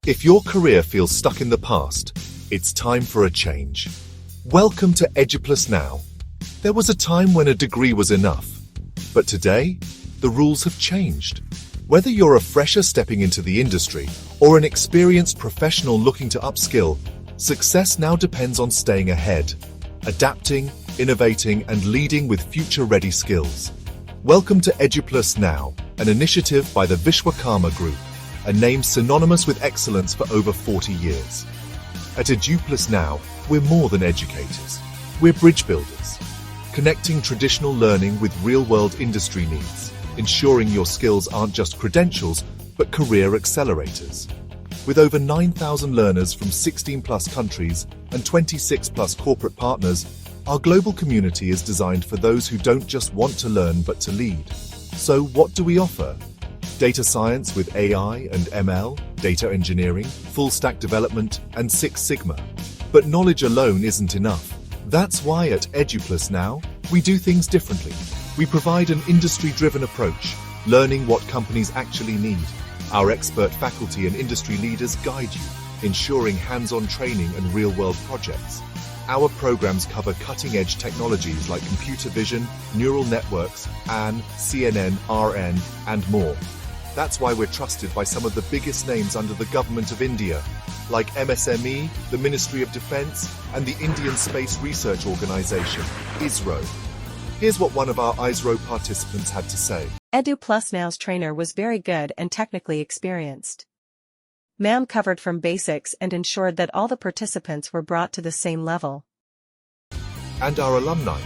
If your career feels stuck in the past, it's time for a change. Welcome to eduplusnow. There was a time when a degree was enough, but today, the rules have changed. Whether you're a fresher stepping into the industry or an experienced professional looking to upskill, success now depends on staying ahead, adapting, innovating, and leading with future-ready skills. Welcome to eduplusnow, an initiative by the Vishwakarma Group, a name synonymous with excellence for over 40 years. At eduplusnow, we're more than educators. We're bridge builders, connecting traditional learning with real-world industry needs, ensuring your skills aren't just credentials, but career accelerators. With over 9,000 learners from 16+ countries and 26+ corporate partners, our global community is designed for those who don't just want to learn but to lead. So what do we offer? Data science with AI and ML, data engineering, full-stack development, and Six Sigma. But knowledge alone isn't enough. That's why at eduplusnow, we do things differently. We provide an industry-driven approach, learning what companies actually need. Our expert faculty and industry leaders guide you, ensuring hands-on training and real-world projects. Our programs cover cutting-edge technologies like computer vision, neural networks, and CNN, RN, and more. That's why we're trusted by some of the biggest names under the government of India, like MSME, the Ministry of Defence, and the Indian Space Research Organisation, ISRO. Here's what one of our ISRO participants had to say. eduplusnow's trainer was very good and technically experienced. Ma'am covered from basics and ensured that all the participants were brought to the same level. And our alumni,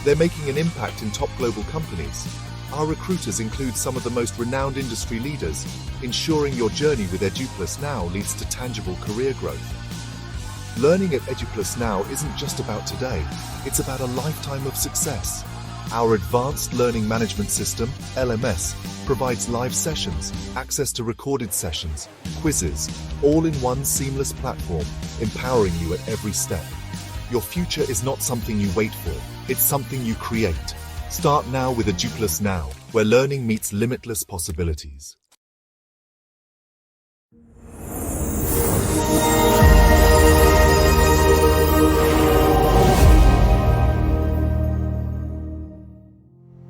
they're making an impact in top global companies. Our recruiters include some of the most renowned industry leaders, ensuring your journey with eduplusnow leads to tangible career growth. Learning at eduplusnow isn't just about today, it's about a lifetime of success. Our Advanced Learning Management System, LMS, provides live sessions, access to recorded sessions, quizzes, all in one seamless platform, empowering you at every step. Your future is not something you wait for, it's something you create. Start now with eduplusnow, where learning meets limitless possibilities.